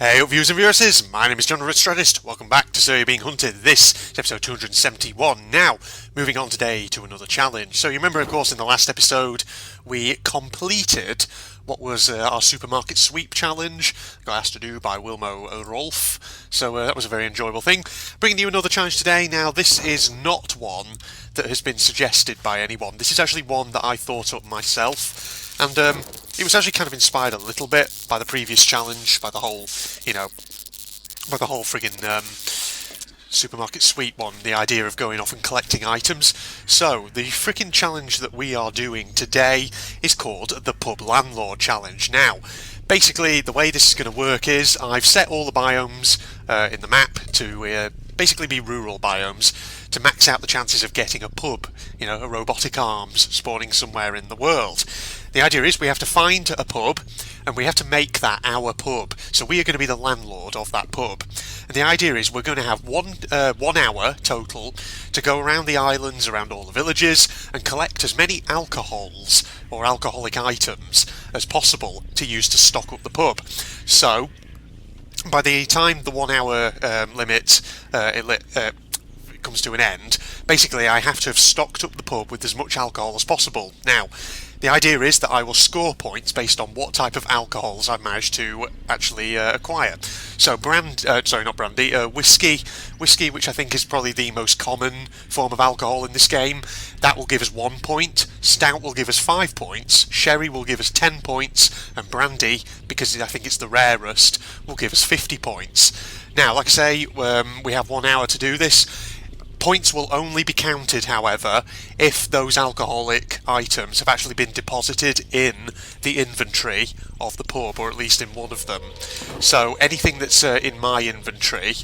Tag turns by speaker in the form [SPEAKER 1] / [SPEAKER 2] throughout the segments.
[SPEAKER 1] Hey up viewers and viewers, my name is John Strategist. Welcome back to So You're Being Hunted. This is episode 271. Now, moving on today to another challenge. So you remember of course in the last episode we completed what was our supermarket sweep challenge. Got asked to do by Wilmo Rolf. So that was a very enjoyable thing. Bringing you another challenge today. Now this is not one that has been suggested by anyone. This is actually one that I thought up myself. And it was actually kind of inspired a little bit by the previous challenge, by the whole, by the whole friggin' supermarket sweep one, the idea of going off and collecting items. So, the frickin' challenge that we are doing today is called the Pub Landlord Challenge. Now, basically, the way this is going to work is, I've set all the biomes in the map to basically be rural biomes, to max out the chances of getting a pub, a robotic arms spawning somewhere in the world. The idea is we have to find a pub and we have to make that our pub. So we are going to be the landlord of that pub. And the idea is we're going to have one hour total to go around the islands, around all the villages, and collect as many alcohols or alcoholic items as possible to use to stock up the pub. So by the time the 1 hour limit comes to an end, basically I have to have stocked up the pub with as much alcohol as possible. Now, the idea is that I will score points based on what type of alcohols I've managed to actually acquire. So whiskey, which I think is probably the most common form of alcohol in this game, that will give us 1 point, stout will give us 5 points, sherry will give us 10 points, and brandy, because I think it's the rarest, will give us 50 points. Now, like I say, we have 1 hour to do this. Points will only be counted, however, if those alcoholic items have actually been deposited in the inventory of the pub, or at least in one of them. So anything that's in my inventory,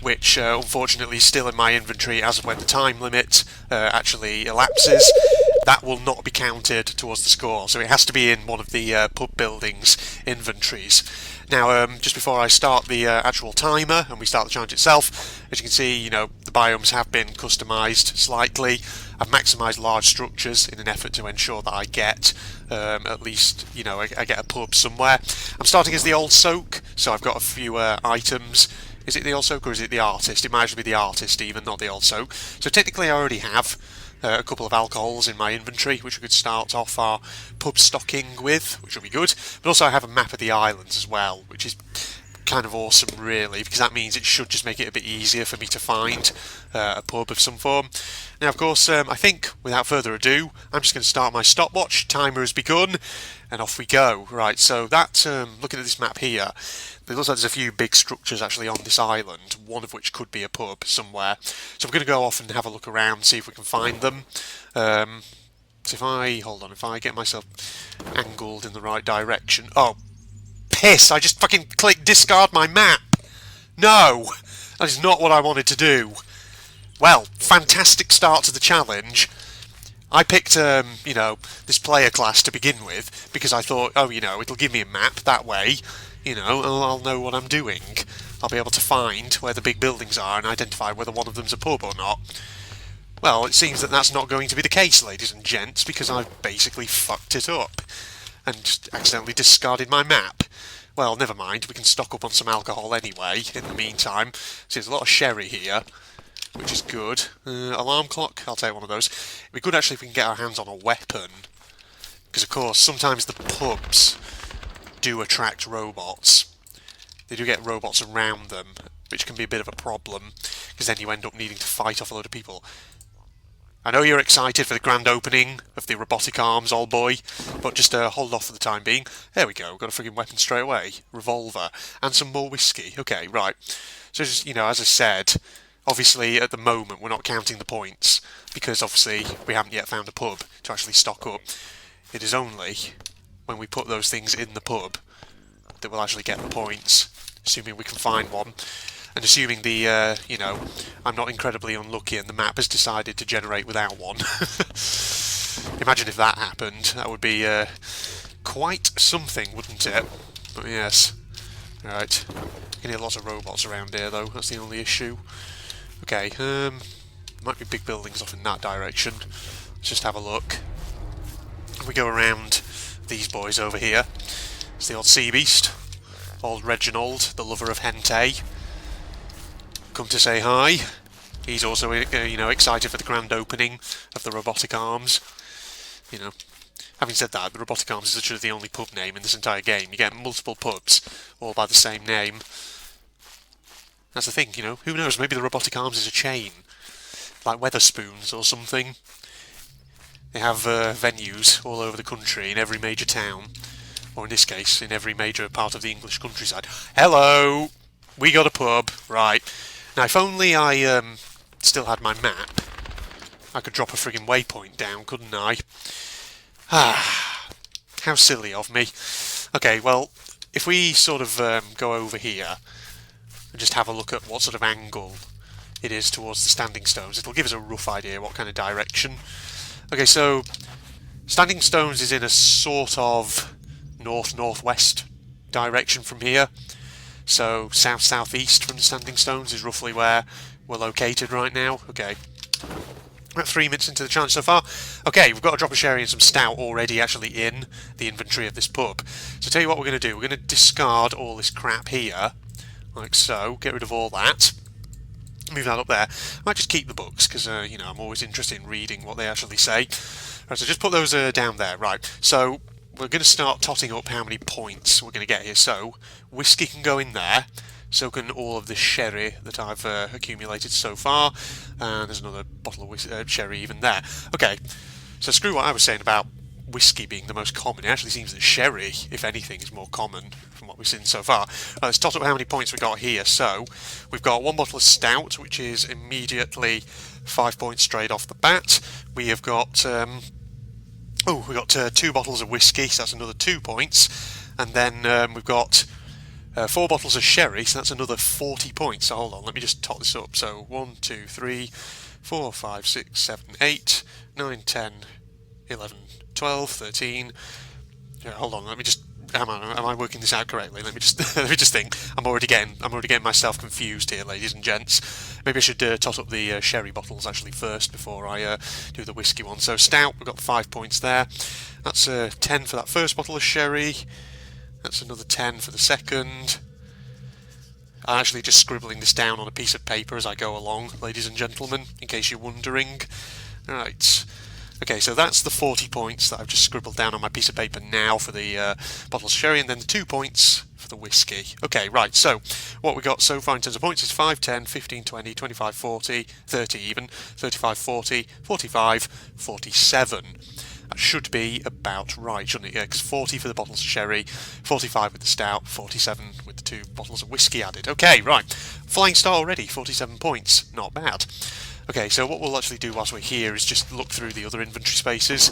[SPEAKER 1] which unfortunately is still in my inventory as of when the time limit actually elapses, that will not be counted towards the score. So it has to be in one of the pub buildings inventories. Now, just before I start the actual timer and we start the challenge itself, as you can see, the biomes have been customised slightly. I've maximised large structures in an effort to ensure that I get at least, I get a pub somewhere. I'm starting as the old soak, so I've got a few items. Is it the old soak or is it the artist? It might actually be the artist even, not the old soak. So technically I already have a couple of alcohols in my inventory, which we could start off our pub stocking with, which will be good. But also I have a map of the islands as well, which is kind of awesome really, because that means it should just make it a bit easier for me to find a pub of some form. Now of course, I think without further ado, I'm just going to start my stopwatch. Timer has begun, and off we go. Right, so that, looking at this map here, it looks like there's a few big structures actually on this island, one of which could be a pub somewhere. So I'm going to go off and have a look around, see if we can find them. So if I get myself angled in the right direction... Oh, piss! I just fucking clicked discard my map! No! That is not what I wanted to do. Well, fantastic start to the challenge. I picked, this player class to begin with, because I thought, it'll give me a map that way. I'll know what I'm doing. I'll be able to find where the big buildings are and identify whether one of them's a pub or not. Well, it seems that that's not going to be the case, ladies and gents, because I've basically fucked it up and just accidentally discarded my map. Well, never mind, we can stock up on some alcohol anyway in the meantime. See, there's a lot of sherry here, which is good. Alarm clock, I'll take one of those. It'd be good actually if we can get our hands on a weapon, because of course sometimes the pubs do attract robots. They do get robots around them, which can be a bit of a problem, because then you end up needing to fight off a load of people. I know you're excited for the grand opening of the robotic arms, old boy, but just hold off for the time being. There we go, got a friggin' weapon straight away. Revolver. And some more whiskey. Okay, right. So just, as I said, obviously at the moment we're not counting the points, because obviously we haven't yet found a pub to actually stock up. It is only when we put those things in the pub that we'll actually get the points, assuming we can find one, and assuming the, I'm not incredibly unlucky and the map has decided to generate without one. Imagine if that happened. That would be quite something, wouldn't it? But yes. Right. You can hear lots of robots around here though, that's the only issue. Okay, might be big buildings off in that direction. Let's just have a look. We go around these boys over here. It's the old sea beast. Old Reginald, the lover of Hente, come to say hi. He's also, excited for the grand opening of the Robotic Arms. Having said that, the Robotic Arms is literally the only pub name in this entire game. You get multiple pubs, all by the same name. That's the thing, who knows, maybe the Robotic Arms is a chain, like Weatherspoons or something. They have venues all over the country, in every major town, or in this case, in every major part of the English countryside. Hello! We got a pub, right. Now, if only I still had my map, I could drop a friggin' waypoint down, couldn't I? How silly of me. Okay, well, if we sort of go over here and just have a look at what sort of angle it is towards the Standing Stones, it'll give us a rough idea what kind of direction. Okay, so Standing Stones is in a sort of north-northwest direction from here. So south-southeast from the Standing Stones is roughly where we're located right now. Okay. About 3 minutes into the challenge so far. Okay, we've got a drop of sherry and some stout already actually in the inventory of this pub. So tell you what we're going to do. We're going to discard all this crap here, like so. Get rid of all that. Move that up there. I might just keep the books, because, I'm always interested in reading what they actually say. Right, so just put those down there. Right, so we're going to start totting up how many points we're going to get here. So, whiskey can go in there. So can all of the sherry that I've accumulated so far. And there's another bottle of sherry even there. Okay, so screw what I was saying about whiskey being the most common. It actually seems that sherry, if anything, is more common from what we've seen so far. Let's tot up how many points we've got here. So, we've got one bottle of stout, which is immediately 5 points straight off the bat. We have got... we've got 2 bottles of whiskey, so that's another 2 points. And then we've got 4 bottles of sherry, so that's another 40 points. So hold on, let me just tot this up. So 1, 2, 3, 4, 5, 6, 7, 8, 9, 10, 11, 12, 13. Yeah, hold on, let me just... Am I working this out correctly? Let me just let me just think. I'm already getting myself confused here, ladies and gents. Maybe I should tot up the sherry bottles actually first before I do the whiskey one. So stout, we've got 5 points there. That's 10 for that first bottle of sherry. That's another 10 for the second. I'm actually just scribbling this down on a piece of paper as I go along, ladies and gentlemen, in case you're wondering. Right. Okay, so that's the 40 points that I've just scribbled down on my piece of paper now for the bottles of sherry, and then the 2 points for the whiskey. Okay, right, so what we got so far in terms of points is 5, 10, 15, 20, 25, 40, 30 even, 35, 40, 45, 47. That should be about right, shouldn't it? Yeah, because 40 for the bottles of sherry, 45 with the stout, 47 with the 2 bottles of whiskey added. Okay, right. Flying start already, 47 points. Not bad. Okay, so what we'll actually do whilst we're here is just look through the other inventory spaces,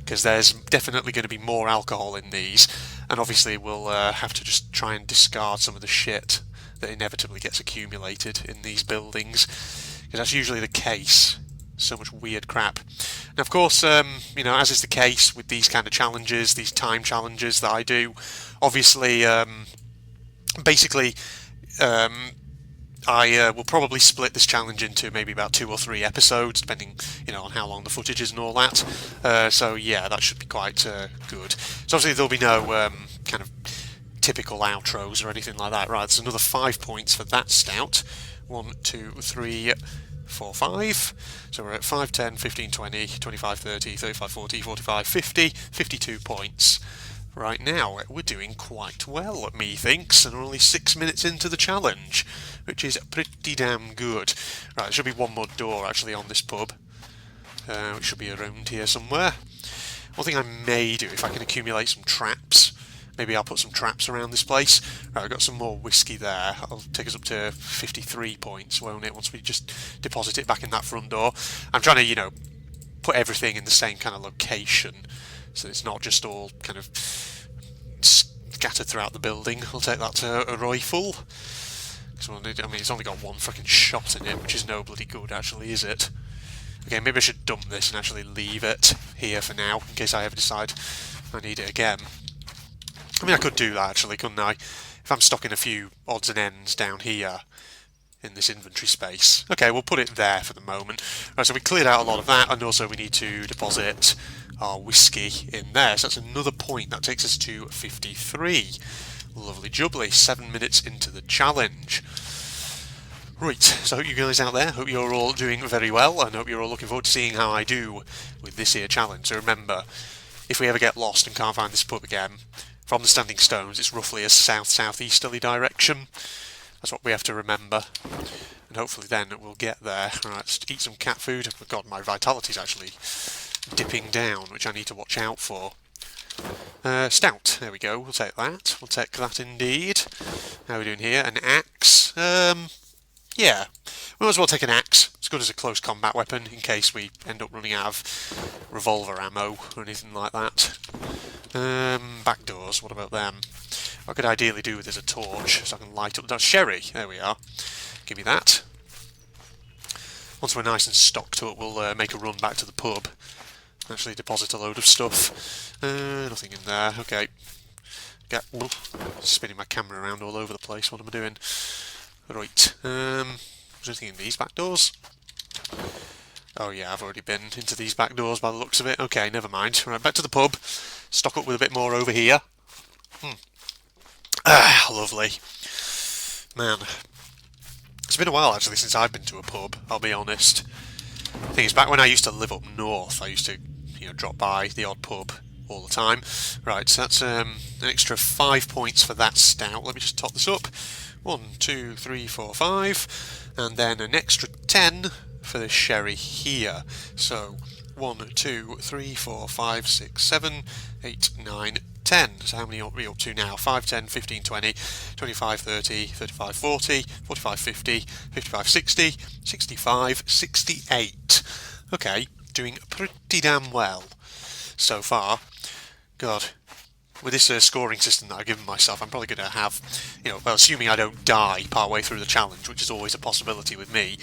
[SPEAKER 1] because there's definitely going to be more alcohol in these, and obviously we'll have to just try and discard some of the shit that inevitably gets accumulated in these buildings, because that's usually the case. So much weird crap. Now, of course, as is the case with these kind of challenges, these time challenges that I do, obviously, basically, I will probably split this challenge into maybe about 2 or 3 episodes, depending, on how long the footage is and all that. So yeah, that should be quite good. So obviously there'll be no kind of typical outros or anything like that. Right, there's another 5 points for that stout. 1, 2, 3, 4, 5. So we're at 5, 10, 15, 20, 25, 30, 35, 40, 45, 50, 52 points. Right now, we're doing quite well, methinks, and we're only 6 minutes into the challenge, which is pretty damn good. Right, there should be one more door, actually, on this pub, which should be around here somewhere. One thing I may do, if I can accumulate some traps, maybe I'll put some traps around this place. Right, I've got some more whiskey there. That'll take us up to 53 points, won't it, once we just deposit it back in that front door. I'm trying to, put everything in the same kind of location, so it's not just all kind of scattered throughout the building. I'll take that to a rifle. It's only got one fucking shot in it, which is no bloody good, actually, is it? Okay, maybe I should dump this and actually leave it here for now, in case I ever decide I need it again. I could do that, actually, couldn't I? If I'm stocking a few odds and ends down here in this inventory space. Okay, we'll put it there for the moment. Right, so we cleared out a lot of that, and also we need to deposit our whiskey in there. So that's another point. That takes us to 53. Lovely jubbly, 7 minutes into the challenge. Right, so I hope you guys out there, hope you're all doing very well, and hope you're all looking forward to seeing how I do with this here challenge. So remember, if we ever get lost and can't find this pub again, from the Standing Stones, it's roughly a south-southeasterly direction. That's what we have to remember. And hopefully then we'll get there. Right, let's eat some cat food. Oh god, my vitality's actually dipping down, which I need to watch out for. Stout, there we go, we'll take that. We'll take that indeed. How are we doing here? An axe. Yeah, we might as well take an axe. It's good as a close combat weapon in case we end up running out of revolver ammo or anything like that. Back doors, what about them? What I could ideally do with is a torch so I can light up that sherry. There we are. Give me that. Once we're nice and stocked up, we'll make a run back to the pub. Actually deposit a load of stuff. Nothing in there. Okay. Spinning my camera around all over the place. What am I doing? Right. Is there anything in these back doors? Oh yeah, I've already been into these back doors by the looks of it. Okay, never mind. Right, back to the pub. Stock up with a bit more over here. Ah, lovely. Man. It's been a while actually since I've been to a pub, I'll be honest. The thing is, back when I used to live up north, I used to, drop by the odd pub all the time. Right, so that's an extra 5 points for that stout. Let me just top this up. 1, 2, 3, 4, 5. And then an extra 10 for the sherry here. So 1, 2, 3, 4, 5, 6, 7, 8, 9, 10. So how many are we up to now? 5, 10, 15, 20, 25, 30, 35, 40, 45, 50, 55, 60, 65, 68. Okay, doing pretty damn well so far. God, with this scoring system that I've given myself, I'm probably going to have, well, assuming I don't die partway through the challenge, which is always a possibility with me,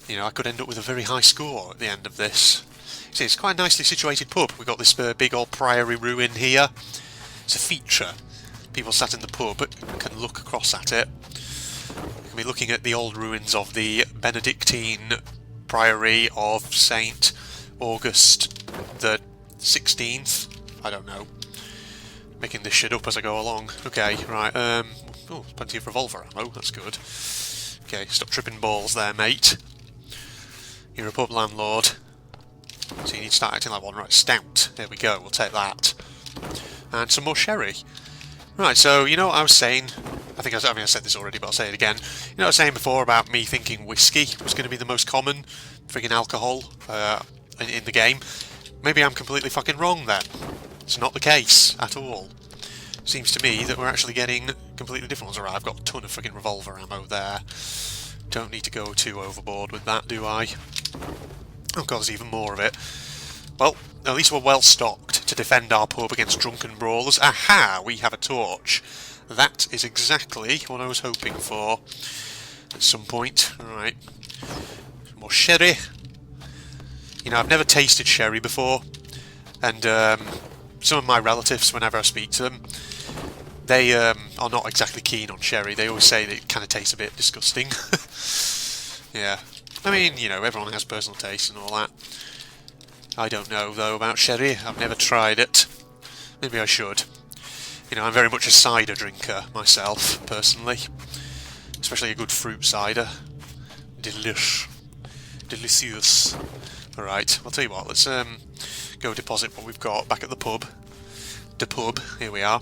[SPEAKER 1] I could end up with a very high score at the end of this. See, it's quite a nicely situated pub. We've got this big old priory ruin here. It's a feature. People sat in the pub can look across at it. We can be looking at the old ruins of the Benedictine priory of St. August the 16th. I don't know. Making this shit up as I go along. Okay, right. Oh, plenty of revolver ammo. That's good. Okay, stop tripping balls there, mate. You're a pub landlord. So you need to start acting like one. Right, stout. There we go. We'll take that. And some more sherry. Right, so you know what I was saying? I said this already, but I'll say it again. You know what I was saying before about me thinking whiskey was going to be the most common friggin' alcohol in the game? Maybe I'm completely fucking wrong then. It's not the case at all. Seems to me that we're actually getting completely different ones. Alright, I've got a ton of friggin' revolver ammo there. Don't need to go too overboard with that, do I? Oh god, there's even more of it. Well, at least we're well stocked to defend our pub against drunken brawlers. Aha! We have a torch. That is exactly what I was hoping for at some point. Alright. Some more sherry. I've never tasted sherry before. And some of my relatives, whenever I speak to them, they are not exactly keen on sherry. They always say that it kind of tastes a bit disgusting. Yeah. I mean, everyone has personal taste and all that. I don't know, though, about sherry. I've never tried it. Maybe I should. I'm very much a cider drinker myself, personally. Especially a good fruit cider. Delish. Delicious. Alright, I'll tell you what, let's go deposit what we've got back at the pub. The pub, here we are.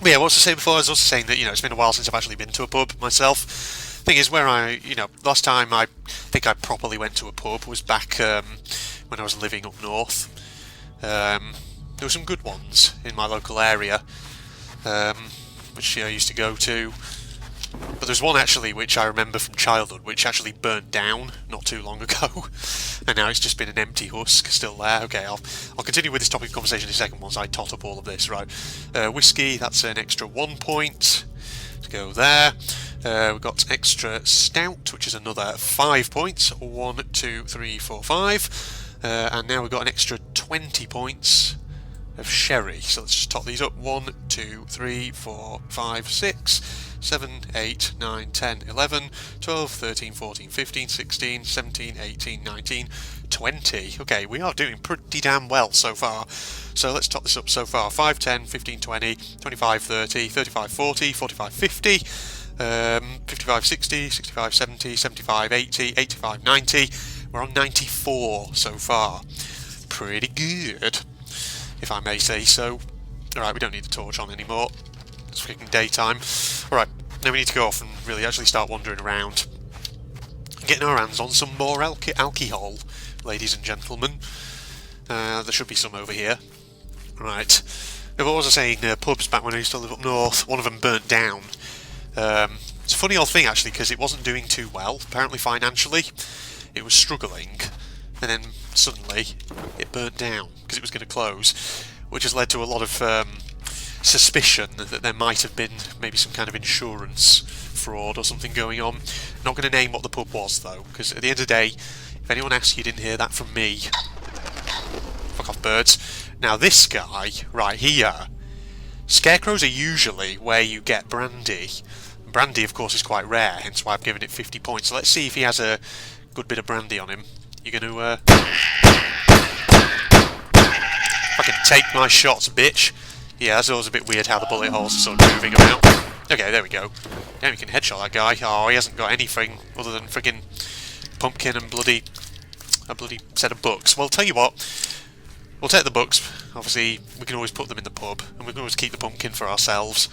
[SPEAKER 1] But yeah, what was I saying before? I was also saying that, it's been a while since I've actually been to a pub myself. Thing is, where last time I think I properly went to a pub was back when I was living up north. There were some good ones in my local area, which I used to go to. But there's one actually which I remember from childhood, which actually burnt down not too long ago, and now it's just been an empty husk still there. Okay, I'll continue with this topic of conversation in a second once I tot up all of this. Right, whiskey, that's an extra 1 point to go there. We've got extra stout, which is another 5 points. 1, 2, 3, 4, 5. And now we've got an extra 20 points of sherry. So let's just top these up. 1, 2, 3, 4, 5, 6, 7, 8, 9, 10, 11, 12, 13, 14, 15, 16, 17, 18, 19, 20. Okay, we are doing pretty damn well so far. So let's top this up so far. 5, 10, 15, 20, 25, 30, 35, 40, 45, 50, 55, 60, 65, 70, 75, 80, 85, 90. We're on 94 so far. Pretty good, if I may say so. Alright, we don't need the torch on anymore. It's freaking daytime. Alright, now we need to go off and really actually start wandering around. Getting our hands on some more alcohol, ladies and gentlemen. There should be some over here. Right. What was I saying? Pubs back when I used to live up north. One of them burnt down. It's a funny old thing actually, because it wasn't doing too well, apparently financially. It was struggling, and then suddenly it burnt down because it was going to close, which has led to a lot of suspicion that there might have been maybe some kind of insurance fraud or something going on. Not going to name what the pub was though, because at the end of the day, if anyone asks, you didn't hear that from me. Fuck off, birds. Now this guy right here, scarecrows are usually where you get brandy. Brandy of course is quite rare, hence why I've given it 50 points. So let's see if he has a good bit of brandy on him. You're going to fucking take my shots, bitch. Yeah, that's always a bit weird how the bullet holes are sort of moving about. Okay, there we go. Now we can headshot that guy. Oh, he hasn't got anything other than friggin' pumpkin and a bloody set of books. Well, tell you what, we'll take the books. Obviously, we can always put them in the pub, and we can always keep the pumpkin for ourselves.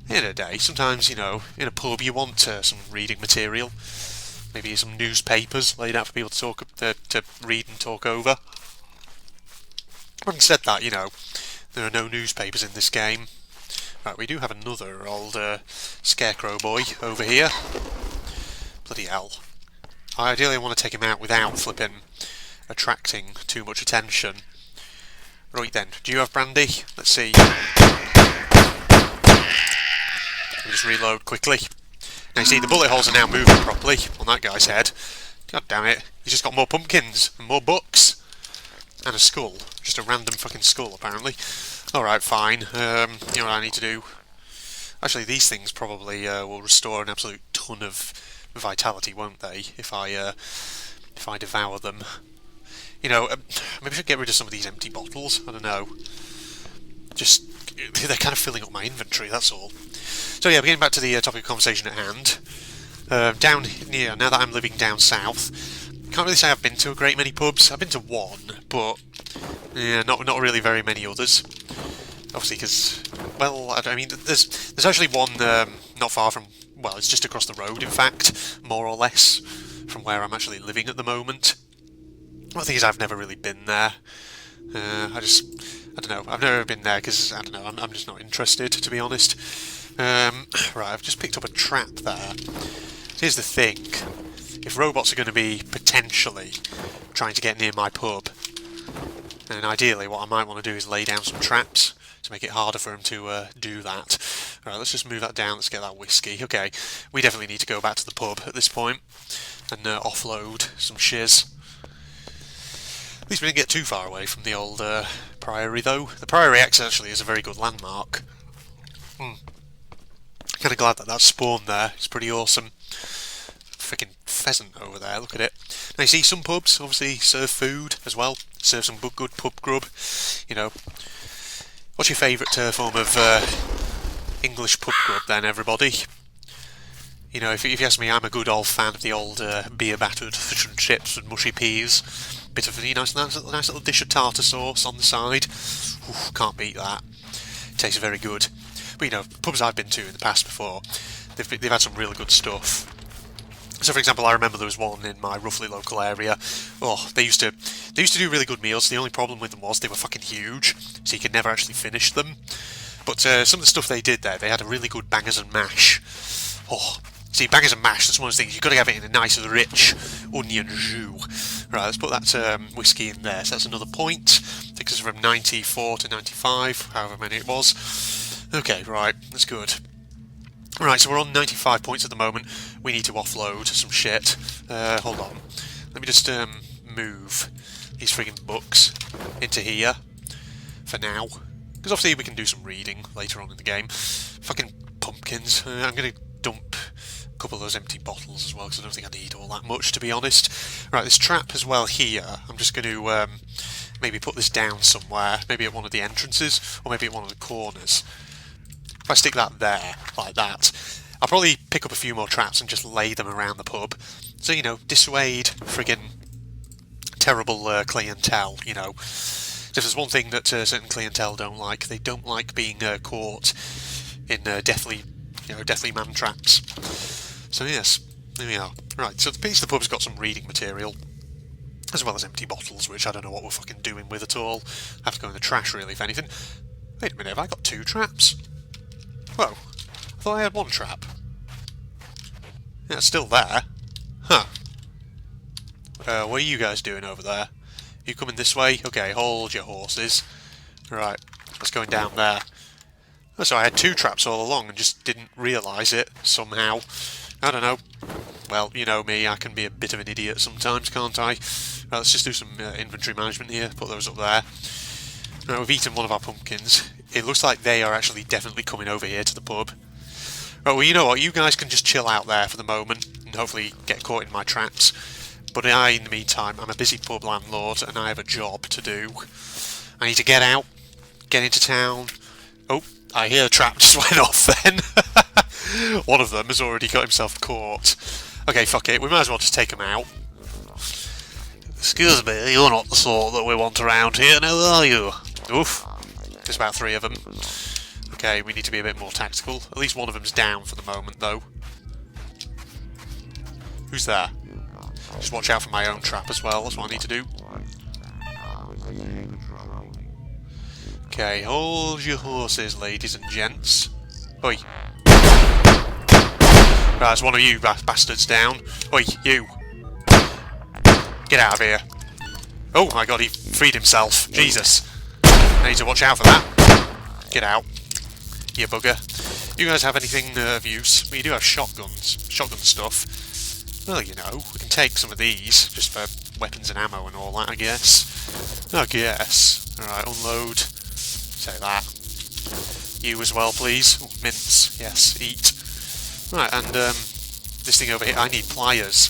[SPEAKER 1] At the end of the day, sometimes, you know, in a pub you want some reading material. Maybe some newspapers laid out for people to read and talk over. Having said that, you know, there are no newspapers in this game. Right, we do have another old scarecrow boy over here. Bloody hell. I ideally want to take him out without flipping attracting too much attention. Right then, do you have brandy? Let's see. Let me just reload quickly. Now you see, the bullet holes are now moving properly on that guy's head. God damn it, he's just got more pumpkins and more books. And a skull. Just a random fucking skull, apparently. Alright, fine. You know what I need to do? Actually, these things probably will restore an absolute ton of vitality, won't they? If I devour them. You know, maybe I should get rid of some of these empty bottles. I don't know. Just, they're kind of filling up my inventory, that's all. So yeah, we're getting back to the topic of conversation at hand. Down here, now that I'm living down south, can't really say I've been to a great many pubs. I've been to one, but yeah, not really very many others. Obviously, because, well, I mean, there's actually one not far from, well, it's just across the road, in fact, more or less, from where I'm actually living at the moment. Well, the thing is, I've never really been there. I don't know, I've never been there because, I don't know, I'm just not interested, to be honest. Right, I've just picked up a trap there. Here's the thing. If robots are going to be potentially trying to get near my pub, then ideally what I might want to do is lay down some traps to make it harder for them to do that. Alright, let's just move that down, let's get that whiskey. Okay, we definitely need to go back to the pub at this point and offload some shiz. At least we didn't get too far away from the old priory though. The Priory X actually is a very good landmark. Kind of glad that that spawned there, it's pretty awesome. Freaking pheasant over there, look at it. Now you see, some pubs obviously serve food as well, serve some good pub grub. You know, what's your favourite form of English pub grub then, everybody? You know, if you ask me, I'm a good old fan of the old beer battered fish and chips and mushy peas. Bit of a nice little dish of tartar sauce on the side. Oof, can't beat that. Tastes very good. But you know, pubs I've been to in the past before, they've had some really good stuff. So, for example, I remember there was one in my roughly local area. Oh, they used to do really good meals. The only problem with them was they were fucking huge, so you could never actually finish them. But some of the stuff they did there, they had a really good bangers and mash. Oh, see, bangers and mash, that's one of those things, you've got to have it in a nice, rich onion jus. Right, let's put that whiskey in there. So that's another point. Takes us from 94 to 95, however many it was. Okay, right, that's good. Right, so we're on 95 points at the moment. We need to offload some shit. Hold on. Let me just move these friggin' books into here. for now. Because obviously we can do some reading later on in the game. Fucking pumpkins. I'm going to dump a couple of those empty bottles as well, because I don't think I need all that much, to be honest. Right, this trap as well here. I'm just going to maybe put this down somewhere. Maybe at one of the entrances, or maybe at one of the corners. If I stick that there, like that, I'll probably pick up a few more traps and just lay them around the pub. So, you know, dissuade friggin' terrible clientele, you know. So if there's one thing that certain clientele don't like, they don't like being caught in deathly man traps. So yes, there we are. Right, so the piece of the pub's got some reading material, as well as empty bottles, which I don't know what we're fucking doing with at all. Have to go in the trash, really, if anything. Wait a minute, have I got 2 traps? Whoa, I thought I had 1 trap. Yeah, it's still there. Huh. What are you guys doing over there? You coming this way? Okay, hold your horses. Right, that's going down there. Oh, so I had 2 traps all along and just didn't realise it, somehow. I don't know. Well, you know me, I can be a bit of an idiot sometimes, can't I? Right, let's just do some inventory management here, put those up there. Right, we've eaten one of our pumpkins. It looks like they are actually definitely coming over here to the pub. Right, well, you know what, you guys can just chill out there for the moment and hopefully get caught in my traps. But in the meantime, I'm a busy pub landlord and I have a job to do. I need to get out, get into town. Oh, I hear a trap just went off then. One of them has already got himself caught. Okay, fuck it, we might as well just take him out. Excuse me, you're not the sort that we want around here, now are you? Oof, there's about 3 of them. Okay, we need to be a bit more tactical. At least one of them's down for the moment, though. Who's there? Just watch out for my own trap as well, that's what I need to do. Okay, hold your horses, ladies and gents. Oi. Right, there's one of you bastards down. Oi, you. Get out of here. Oh my god, he freed himself. Jesus. I need to watch out for that. Get out. You bugger. You guys have anything of use? Well, you do have shotguns. Shotgun stuff. Well, you know, we can take some of these, just for weapons and ammo and all that, I guess. Alright, unload. Take that. You as well, please. Oh, mints. Yes, eat. Right, and, this thing over here, I need pliers.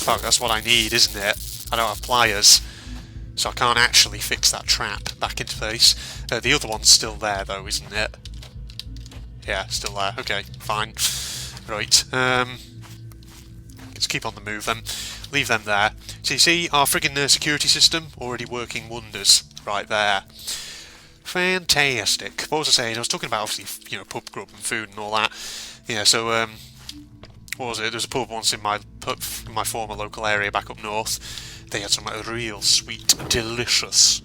[SPEAKER 1] Fuck, that's what I need, isn't it? I don't have pliers. So I can't actually fix that trap back into place. The other one's still there, though, isn't it? Yeah, still there. Okay, fine. Right, let's keep on the move then. Leave them there. So you see, our friggin' security system already working wonders right there. Fantastic. What was I saying? I was talking about, obviously, you know, pub grub and food and all that. Yeah, so, what was it? There was a pub once in my former local area back up north. They had some real sweet, delicious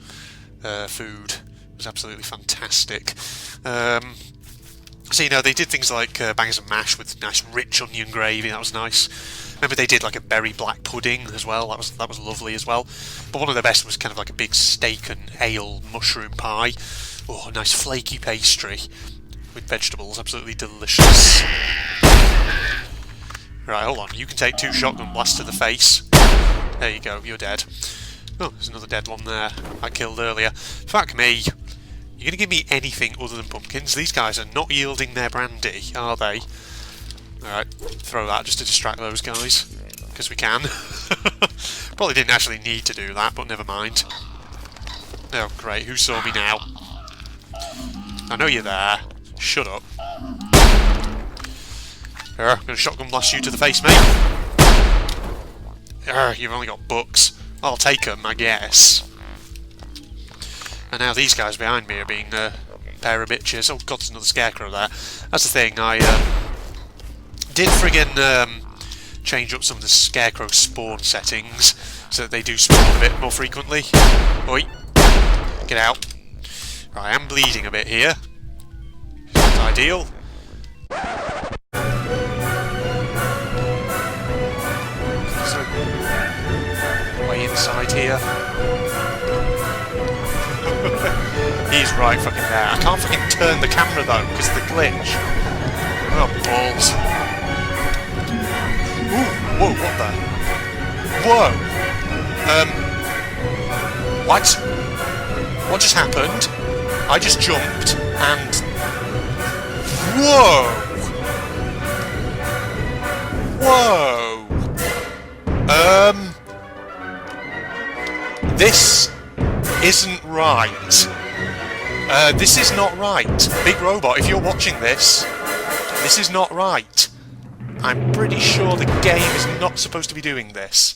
[SPEAKER 1] food. It was absolutely fantastic. So, you know, they did things like bangers and mash with nice rich onion gravy. That was nice. Remember they did like a berry black pudding as well. That was lovely as well. But one of the best was kind of like a big steak and ale mushroom pie. Oh, a nice flaky pastry with vegetables. Absolutely delicious. Right, hold on. You can take 2 shotgun blasts to the face. There you go. You're dead. Oh, there's another dead one there. I killed earlier. Fuck me. You're going to give me anything other than pumpkins? These guys are not yielding their brandy, are they? Alright, throw that just to distract those guys. Because we can. Probably didn't actually need to do that, but never mind. Oh, great. Who saw me now? I know you're there. Shut up. I'm going to shotgun blast you to the face, mate. You've only got books. I'll take them, I guess. And now these guys behind me are being a pair of bitches. Oh god, there's another scarecrow there. That's the thing, I did friggin' change up some of the scarecrow spawn settings so that they do spawn a bit more frequently. Oi! Get out. Right, I am bleeding a bit here. Not ideal. Way inside here. He's right fucking there. I can't fucking turn the camera though because of the glitch. Oh, balls. Ooh, whoa, what the? Whoa! What? What just happened? I just jumped and... Whoa! Whoa! This isn't right. This is not right. Big Robot, if you're watching this, this is not right. I'm pretty sure the game is not supposed to be doing this.